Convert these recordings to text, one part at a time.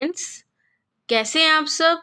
Friends, कैसे हैं आप सब।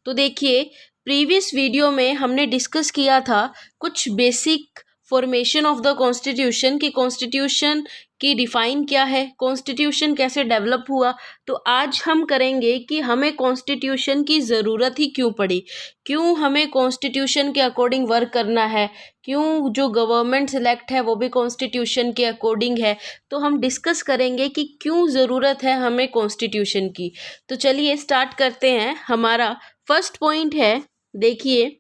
तो देखिए, प्रीवियस वीडियो में हमने डिस्कस किया था कुछ basic formation of the constitution कि कॉन्स्टिट्यूशन की डिफाइन क्या है, कॉन्स्टिट्यूशन कैसे डेवलप हुआ। तो आज हम करेंगे कि हमें कॉन्स्टिट्यूशन की ज़रूरत ही क्यों पड़ी, क्यों हमें कॉन्स्टिट्यूशन के अकॉर्डिंग वर्क करना है, क्यों जो गवर्नमेंट सिलेक्ट है वो भी कॉन्स्टिट्यूशन के अकॉर्डिंग है। तो हम डिस्कस करेंगे कि क्यों ज़रूरत है हमें कॉन्स्टिट्यूशन की। तो चलिए स्टार्ट करते हैं। हमारा फर्स्ट पॉइंट है, देखिए,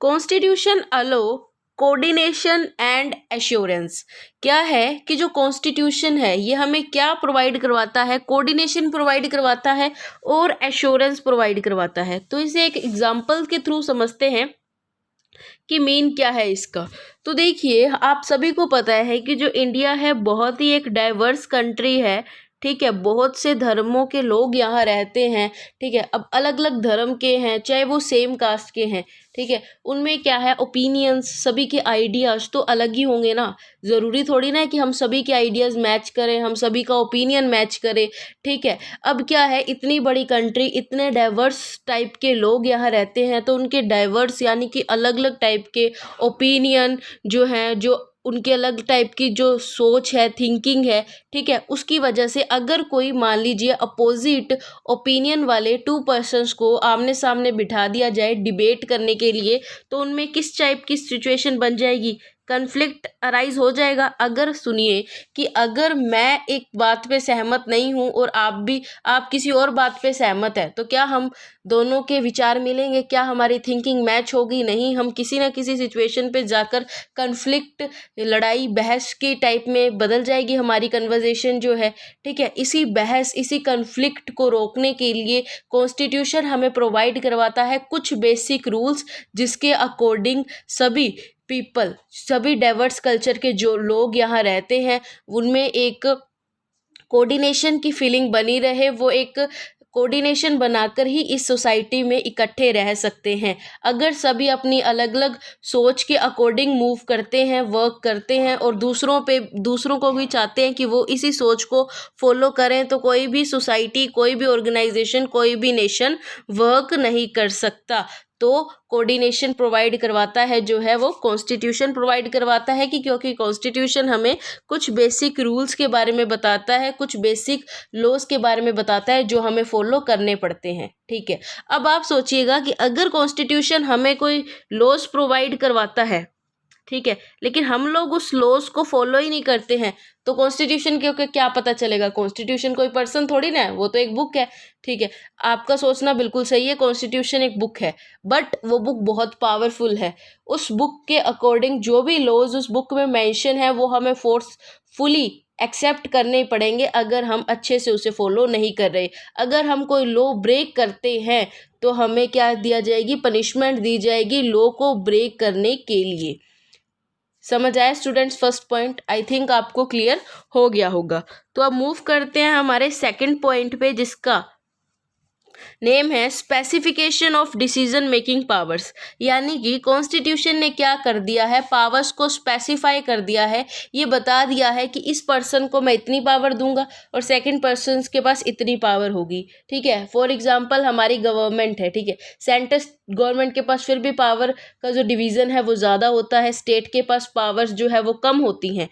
constitution allow coordination and assurance. क्या है कि जो कॉन्स्टिट्यूशन है ये हमें क्या प्रोवाइड करवाता है, कोऑर्डिनेशन प्रोवाइड करवाता है और एश्योरेंस प्रोवाइड करवाता है। तो इसे एक एग्जांपल के थ्रू समझते हैं कि मीन क्या है इसका। तो देखिए, आप सभी को पता है कि जो इंडिया है बहुत ही एक डाइवर्स कंट्री है, ठीक है। बहुत से धर्मों के लोग यहाँ रहते हैं, ठीक है। अब अलग अलग धर्म के हैं, चाहे वो सेम कास्ट के हैं, ठीक है। उनमें क्या है, ओपिनियंस, सभी के आइडियाज़ तो अलग ही होंगे ना। ज़रूरी थोड़ी ना है कि हम सभी के आइडियाज़ मैच करें, हम सभी का ओपिनियन मैच करें, ठीक है। अब क्या है, इतनी बड़ी कंट्री, इतने डाइवर्स टाइप के लोग यहाँ रहते हैं, तो उनके डाइवर्स यानी कि अलग अलग टाइप के ओपिनियन जो हैं, जो उनके अलग टाइप की जो सोच है, थिंकिंग है, ठीक है, उसकी वजह से अगर कोई मान लीजिए अपोजिट ओपिनियन वाले टू पर्सन्स को आमने सामने बिठा दिया जाए डिबेट करने के लिए, तो उनमें किस टाइप की सिचुएशन बन जाएगी, कन्फ्लिक्ट अराइज हो जाएगा। अगर सुनिए कि अगर मैं एक बात पे सहमत नहीं हूँ और आप किसी और बात पे सहमत है, तो क्या हम दोनों के विचार मिलेंगे, क्या हमारी थिंकिंग मैच होगी? नहीं, हम किसी ना किसी सिचुएशन पे जाकर कन्फ्लिक्ट, लड़ाई बहस के टाइप में बदल जाएगी हमारी कन्वर्जेशन जो है, ठीक है। इसी बहस, इसी कन्फ्लिक्ट को रोकने के लिए कॉन्स्टिट्यूशन हमें प्रोवाइड करवाता है कुछ बेसिक रूल्स, जिसके अकॉर्डिंग सभी पीपल, सभी डाइवर्स कल्चर के जो लोग यहाँ रहते हैं, उनमें एक कोऑर्डिनेशन की फीलिंग बनी रहे, वो एक कोऑर्डिनेशन बनाकर ही इस सोसाइटी में इकट्ठे रह सकते हैं। अगर सभी अपनी अलग अलग सोच के अकॉर्डिंग मूव करते हैं, वर्क करते हैं और दूसरों को भी चाहते हैं कि वो इसी सोच को फॉलो करें, तो कोई भी सोसाइटी, कोई भी ऑर्गेनाइजेशन, कोई भी नेशन वर्क नहीं कर सकता। तो कोऑर्डिनेशन प्रोवाइड करवाता है जो है वो कॉन्स्टिट्यूशन प्रोवाइड करवाता है, कि क्योंकि कॉन्स्टिट्यूशन हमें कुछ बेसिक रूल्स के बारे में बताता है, कुछ बेसिक लॉज के बारे में बताता है जो हमें फॉलो करने पड़ते हैं, ठीक है। अब आप सोचिएगा कि अगर कॉन्स्टिट्यूशन हमें कोई लॉज प्रोवाइड करवाता है, ठीक है, लेकिन हम लोग उस लॉज को फॉलो ही नहीं करते हैं, तो कॉन्स्टिट्यूशन के क्या पता चलेगा? कॉन्स्टिट्यूशन कोई पर्सन थोड़ी ना है, वो तो एक बुक है, ठीक है। आपका सोचना बिल्कुल सही है, कॉन्स्टिट्यूशन एक बुक है, बट वो बुक बहुत पावरफुल है। उस बुक के अकॉर्डिंग जो भी लॉज उस बुक में मेंशन है, वो हमें फोर्सफुली एक्सेप्ट करने पड़ेंगे अगर हम अच्छे से उसे फॉलो नहीं कर रहे। अगर हम कोई लॉ ब्रेक करते हैं, तो हमें क्या दिया जाएगी? पनिशमेंट दी जाएगी लॉ को ब्रेक करने के लिए। समझ आया students? First point I think आपको क्लियर हो गया होगा। तो अब मूव करते हैं हमारे सेकंड पॉइंट पे, जिसका नेम है specification of decision making powers. यानी कि कॉन्स्टिट्यूशन ने क्या कर दिया है, पावर्स को स्पेसिफाई कर दिया है। ये बता दिया है कि इस पर्सन को मैं इतनी पावर दूंगा और सेकंड पर्सन के पास इतनी पावर होगी, ठीक है। फॉर एग्जांपल हमारी गवर्नमेंट है, ठीक है, सेंटर गवर्नमेंट के पास फिर भी पावर का जो डिवीज़न है वो ज़्यादा होता है, स्टेट के पास पावर्स जो है वो कम होती हैं।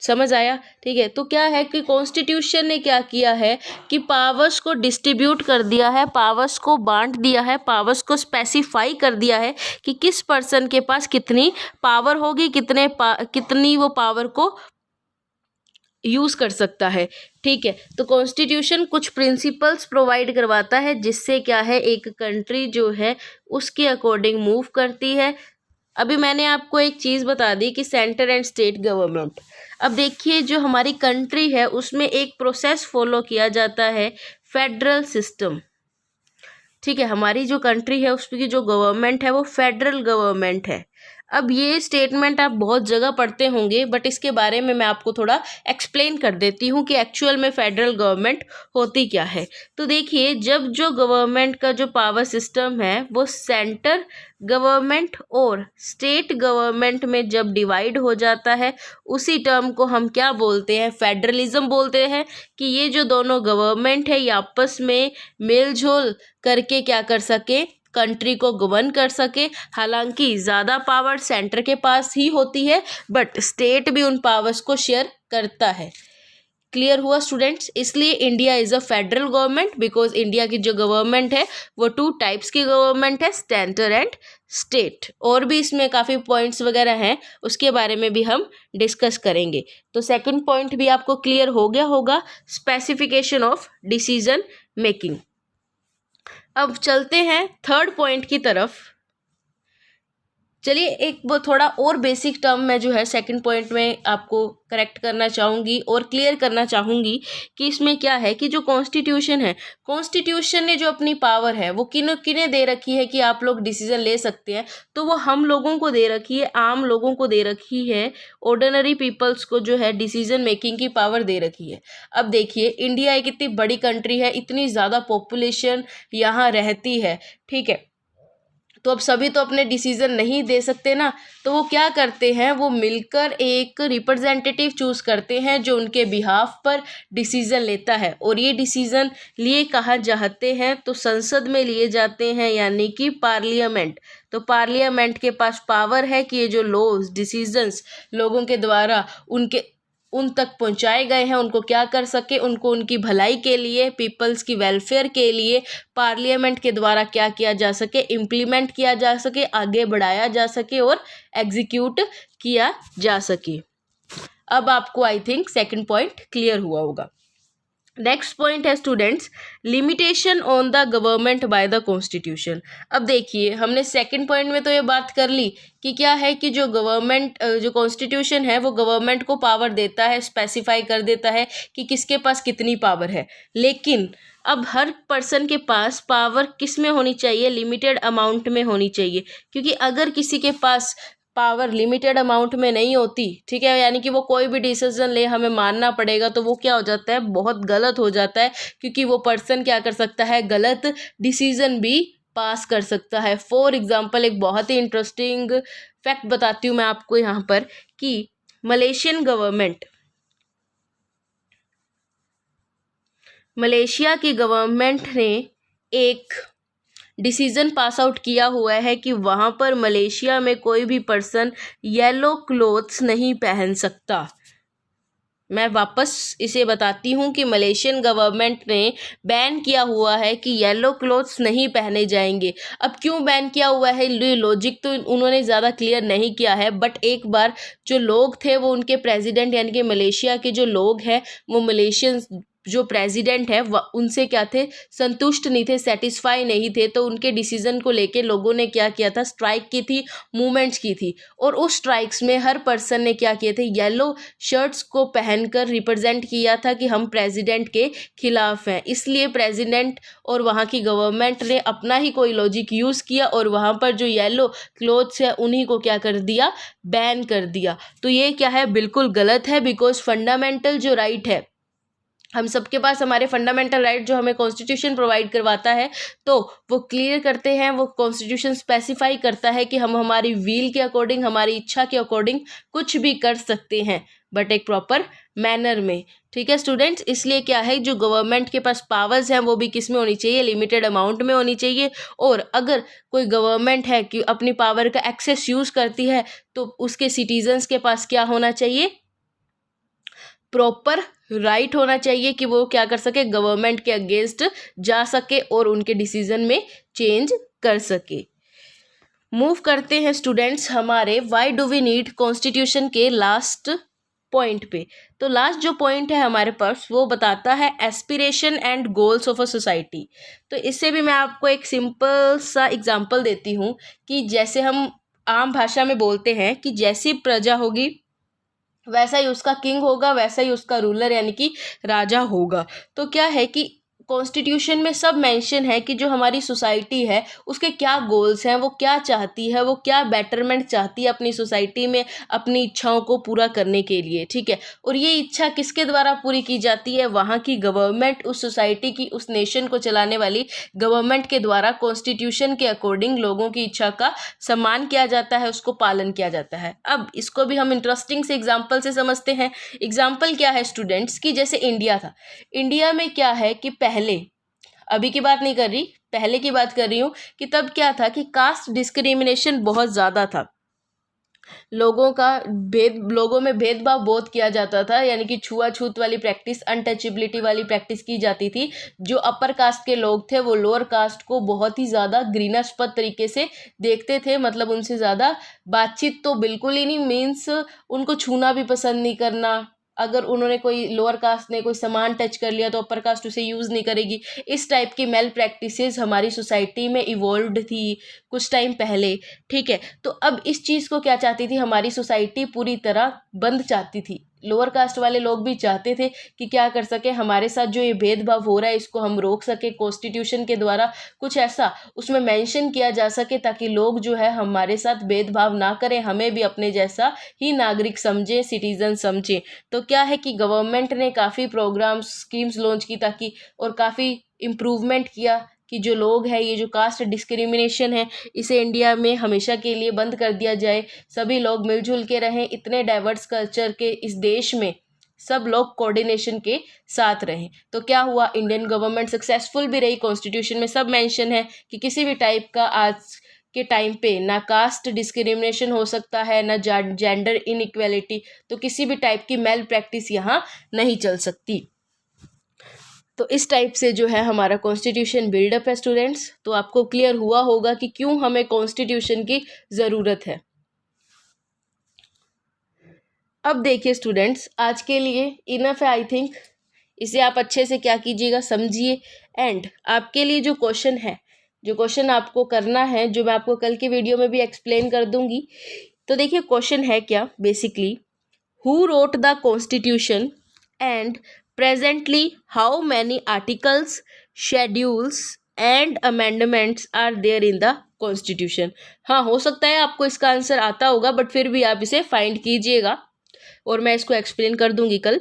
समझ आया? ठीक है। तो क्या है कि कॉन्स्टिट्यूशन ने क्या किया है कि पावर्स को डिस्ट्रीब्यूट कर दिया है, पावर्स को बांट दिया है, पावर्स को स्पेसिफाई कर दिया है कि किस पर्सन के पास कितनी पावर होगी, कितनी वो पावर को यूज़ कर सकता है, ठीक है। तो कॉन्स्टिट्यूशन कुछ प्रिंसिपल्स प्रोवाइड करवाता है, जिससे क्या है, एक कंट्री जो है उसके अकॉर्डिंग मूव करती है। अभी मैंने आपको एक चीज़ बता दी कि सेंटर एंड स्टेट गवर्नमेंट। अब देखिए, जो हमारी कंट्री है उसमें एक प्रोसेस फॉलो किया जाता है, फेडरल सिस्टम, ठीक है। हमारी जो कंट्री है उसकी जो गवर्नमेंट है वो फेडरल गवर्नमेंट है। अब ये स्टेटमेंट आप बहुत जगह पढ़ते होंगे, बट इसके बारे में मैं आपको थोड़ा एक्सप्लेन कर देती हूँ कि एक्चुअल में फेडरल गवर्नमेंट होती क्या है। तो देखिए, जब जो गवर्नमेंट का जो पावर सिस्टम है वो सेंटर गवर्नमेंट और स्टेट गवर्नमेंट में जब डिवाइड हो जाता है, उसी टर्म को हम क्या बोलते हैं, फेडरलिज्म बोलते हैं। कि ये जो दोनों गवर्नमेंट है ये आपस में मेलझोल करके क्या कर सके, कंट्री को गवर्न कर सके। हालांकि ज़्यादा पावर सेंटर के पास ही होती है, बट स्टेट भी उन पावर्स को शेयर करता है। क्लियर हुआ स्टूडेंट्स? इसलिए India is a federal government, because India की जो गवर्नमेंट है वो 2 टाइप्स की गवर्नमेंट है, सेंटर एंड स्टेट। और भी इसमें काफ़ी पॉइंट्स वगैरह हैं, उसके बारे में भी हम डिस्कस करेंगे। तो सेकंड पॉइंट भी आपको क्लियर हो गया होगा, स्पेसिफिकेशन ऑफ डिसीजन मेकिंग। अब चलते हैं थर्ड पॉइंट की तरफ। चलिए, एक वो थोड़ा और बेसिक टर्म में जो है सेकंड पॉइंट में आपको करेक्ट करना चाहूँगी और क्लियर करना चाहूँगी कि इसमें क्या है कि जो कॉन्स्टिट्यूशन है, कॉन्स्टिट्यूशन ने जो अपनी पावर है वो किन्हें दे रखी है कि आप लोग डिसीजन ले सकते हैं, तो वो हम लोगों को दे रखी है, आम लोगों को दे रखी है, ऑर्डिनरी पीपल्स को जो है डिसीजन मेकिंग की पावर दे रखी है। अब देखिए, इंडिया एक इतनी बड़ी कंट्री है, इतनी ज़्यादा पॉपुलेशन यहाँ रहती है, ठीक है, तो अब सभी तो अपने डिसीजन नहीं दे सकते ना, तो वो क्या करते हैं, वो मिलकर एक रिप्रेजेंटेटिव चूज करते हैं जो उनके बिहाफ पर डिसीजन लेता है। और ये डिसीजन लिए कहाँ जाते हैं, तो संसद में लिए जाते हैं, यानी कि पार्लियामेंट। तो पार्लियामेंट के पास पावर है कि ये जो लॉज डिसीजंस लोगों के द्वारा उन तक पहुंचाए गए हैं, उनको क्या कर सके, उनको उनकी भलाई के लिए, पीपल्स की वेलफेयर के लिए पार्लियामेंट के द्वारा क्या किया जा सके, इम्प्लीमेंट किया जा सके, आगे बढ़ाया जा सके और एग्जीक्यूट किया जा सके। अब आपको I think second point clear हुआ होगा। नेक्स्ट पॉइंट है students, limitation on the government by the constitution. अब देखिए, हमने सेकंड पॉइंट में तो ये बात कर ली कि क्या है कि जो गवर्नमेंट जो कॉन्स्टिट्यूशन है वो गवर्नमेंट को पावर देता है, स्पेसिफाई कर देता है कि किसके पास कितनी पावर है। लेकिन अब हर पर्सन के पास पावर किस में होनी चाहिए, लिमिटेड अमाउंट में होनी चाहिए। क्योंकि अगर किसी के पास पावर लिमिटेड अमाउंट में नहीं होती, ठीक है, यानी कि वो कोई भी डिसीजन ले हमें मानना पड़ेगा, तो वो क्या हो जाता है, बहुत गलत हो जाता है। क्योंकि वो पर्सन क्या कर सकता है, गलत डिसीजन भी पास कर सकता है। फॉर एग्जाम्पल, एक बहुत ही इंटरेस्टिंग फैक्ट बताती हूँ मैं आपको यहाँ पर कि मलेशिया की गवर्नमेंट ने एक डिसीजन पास आउट किया हुआ है कि वहाँ पर मलेशिया में कोई भी पर्सन येलो क्लोथ्स नहीं पहन सकता। मैं वापस इसे बताती हूँ कि मलेशियन गवर्नमेंट ने बैन किया हुआ है कि येलो क्लोथ्स नहीं पहने जाएंगे। अब क्यों बैन किया हुआ है, ये लॉजिक तो उन्होंने ज़्यादा क्लियर नहीं किया है, बट एक बार जो लोग थे वो उनके प्रेसिडेंट यानी कि मलेशिया के जो लोग हैं वो मलेशियन जो प्रेसिडेंट है वह उनसे क्या थे, संतुष्ट नहीं थे, सेटिस्फाई नहीं थे। तो उनके डिसीजन को लेके लोगों ने क्या किया था, स्ट्राइक की थी, मूवमेंट्स की थी। और उस स्ट्राइक्स में हर पर्सन ने क्या किए थे, येलो शर्ट्स को पहनकर रिप्रेजेंट किया था कि हम प्रेसिडेंट के खिलाफ हैं। इसलिए प्रेसिडेंट और वहाँ की गवर्नमेंट ने अपना ही कोई लॉजिक यूज़ किया और वहाँ पर जो येलो क्लोथ्स है उन्हीं को क्या कर दिया, बैन कर दिया। तो ये क्या है, बिल्कुल गलत है, बिकॉज फंडामेंटल जो राइट है, हम सबके पास हमारे फंडामेंटल राइट जो हमें कॉन्स्टिट्यूशन प्रोवाइड करवाता है, तो वो क्लियर करते हैं, वो कॉन्स्टिट्यूशन स्पेसिफाई करता है कि हम हमारी व्हील के अकॉर्डिंग, हमारी इच्छा के अकॉर्डिंग कुछ भी कर सकते हैं, बट एक प्रॉपर मैनर में। ठीक है स्टूडेंट्स, इसलिए क्या है, जो गवर्नमेंट के पास पावर्स हैं वो भी किस में होनी चाहिए, लिमिटेड अमाउंट में होनी चाहिए। और अगर कोई गवर्नमेंट है कि अपनी पावर का एक्सेस यूज़ करती है, तो उसके सिटीजन्स के पास क्या होना चाहिए, प्रॉपर राइट होना चाहिए कि वो क्या कर सके, गवर्नमेंट के अगेंस्ट जा सके और उनके डिसीजन में चेंज कर सके। मूव करते हैं स्टूडेंट्स हमारे why do we need constitution के लास्ट पॉइंट पे। तो लास्ट जो पॉइंट है हमारे पास वो बताता है aspiration and goals of a society. तो इससे भी मैं आपको एक सिंपल सा एग्जांपल देती हूँ कि जैसे हम आम भाषा में बोलते हैं कि जैसी प्रजा होगी वैसा ही उसका किंग होगा, वैसा ही उसका रूलर यानी कि राजा होगा। तो क्या है कि कॉन्स्टिट्यूशन में सब मेंशन है कि जो हमारी सोसाइटी है उसके क्या गोल्स हैं, वो क्या चाहती है, वो क्या बेटरमेंट चाहती है अपनी सोसाइटी में अपनी इच्छाओं को पूरा करने के लिए, ठीक है। और ये इच्छा किसके द्वारा पूरी की जाती है? वहाँ की गवर्नमेंट, उस सोसाइटी की, उस नेशन को चलाने वाली गवर्नमेंट के द्वारा कॉन्स्टिट्यूशन के अकॉर्डिंग लोगों की इच्छा का सम्मान किया जाता है, उसको पालन किया जाता है। अब इसको भी हम इंटरेस्टिंग से एग्जाम्पल से समझते हैं। एग्जाम्पल क्या है स्टूडेंट्स, की जैसे इंडिया था, इंडिया में क्या है कि पहले, अभी की बात नहीं कर रही, पहले की बात कर रही हूँ, कि तब क्या था कि कास्ट डिस्क्रिमिनेशन बहुत ज़्यादा था। लोगों में भेदभाव बहुत किया जाता था, यानी कि छुआछूत वाली प्रैक्टिस, अनटचेबिलिटी वाली प्रैक्टिस की जाती थी। जो अपर कास्ट के लोग थे वो लोअर कास्ट को बहुत ही ज़्यादा घृणास्पद तरीके से देखते थे, मतलब उनसे ज़्यादा बातचीत तो बिल्कुल ही नहीं, मीन्स उनको छूना भी पसंद नहीं करना। अगर उन्होंने कोई लोअर कास्ट ने कोई सामान टच कर लिया तो अपर कास्ट उसे यूज़ नहीं करेगी। इस टाइप की मेल प्रैक्टिसेस हमारी सोसाइटी में इवॉल्व्ड थी कुछ टाइम पहले, ठीक है। तो अब इस चीज़ को क्या चाहती थी हमारी सोसाइटी? पूरी तरह बंद चाहती थी। लोअर कास्ट वाले लोग भी चाहते थे कि क्या कर सके, हमारे साथ जो ये भेदभाव हो रहा है इसको हम रोक सके, कॉन्स्टिट्यूशन के द्वारा कुछ ऐसा उसमें मेंशन किया जा सके ताकि लोग जो है हमारे साथ भेदभाव ना करें, हमें भी अपने जैसा ही नागरिक समझें, सिटीजन समझें। तो क्या है कि गवर्नमेंट ने काफ़ी प्रोग्राम्स, स्कीम्स लॉन्च की ताकि, और काफ़ी इम्प्रूवमेंट किया कि जो लोग हैं, ये जो कास्ट डिस्क्रिमिनेशन है इसे इंडिया में हमेशा के लिए बंद कर दिया जाए, सभी लोग मिलजुल के रहें, इतने डाइवर्स कल्चर के इस देश में सब लोग कोऑर्डिनेशन के साथ रहें। तो क्या हुआ, इंडियन गवर्नमेंट सक्सेसफुल भी रही। कॉन्स्टिट्यूशन में सब मेंशन है कि किसी भी टाइप का आज के टाइम पे ना कास्ट डिस्क्रिमिनेशन हो सकता है, ना जेंडर इनइक्वालिटी, तो किसी भी टाइप की मेल प्रैक्टिस यहाँ नहीं चल सकती। तो इस टाइप से जो है हमारा कॉन्स्टिट्यूशन बिल्डअप है स्टूडेंट्स। तो आपको क्लियर हुआ होगा कि क्यों हमें कॉन्स्टिट्यूशन की ज़रूरत है। अब देखिए स्टूडेंट्स, आज के लिए इनफ है आई थिंक। इसे आप अच्छे से क्या कीजिएगा, समझिए। एंड आपके लिए जो क्वेश्चन है, जो क्वेश्चन आपको करना है, जो मैं आपको कल की वीडियो में भी एक्सप्लेन कर दूंगी। तो देखिए क्वेश्चन है क्या, basically, who wrote the constitution and presently how many articles, schedules and amendments are there in the constitution. हाँ, हो सकता है आपको इसका आंसर आता होगा, बट फिर भी आप इसे फाइंड कीजिएगा और मैं इसको एक्सप्लेन कर दूंगी कल।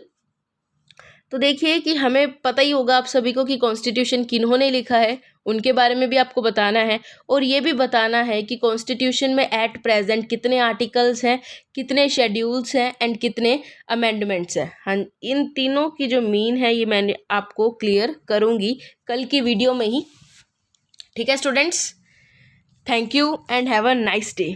तो देखिए कि हमें पता ही होगा आप सभी को कि कॉन्स्टिट्यूशन किन्होंने लिखा है, उनके बारे में भी आपको बताना है, और ये भी बताना है कि कॉन्स्टिट्यूशन में एट प्रेजेंट कितने आर्टिकल्स हैं, कितने शेड्यूल्स हैं एंड कितने अमेंडमेंट्स हैं। हाँ, इन तीनों की जो मीन है ये मैंने आपको क्लियर करूँगी कल की वीडियो में ही। ठीक है students, thank you and have a nice day.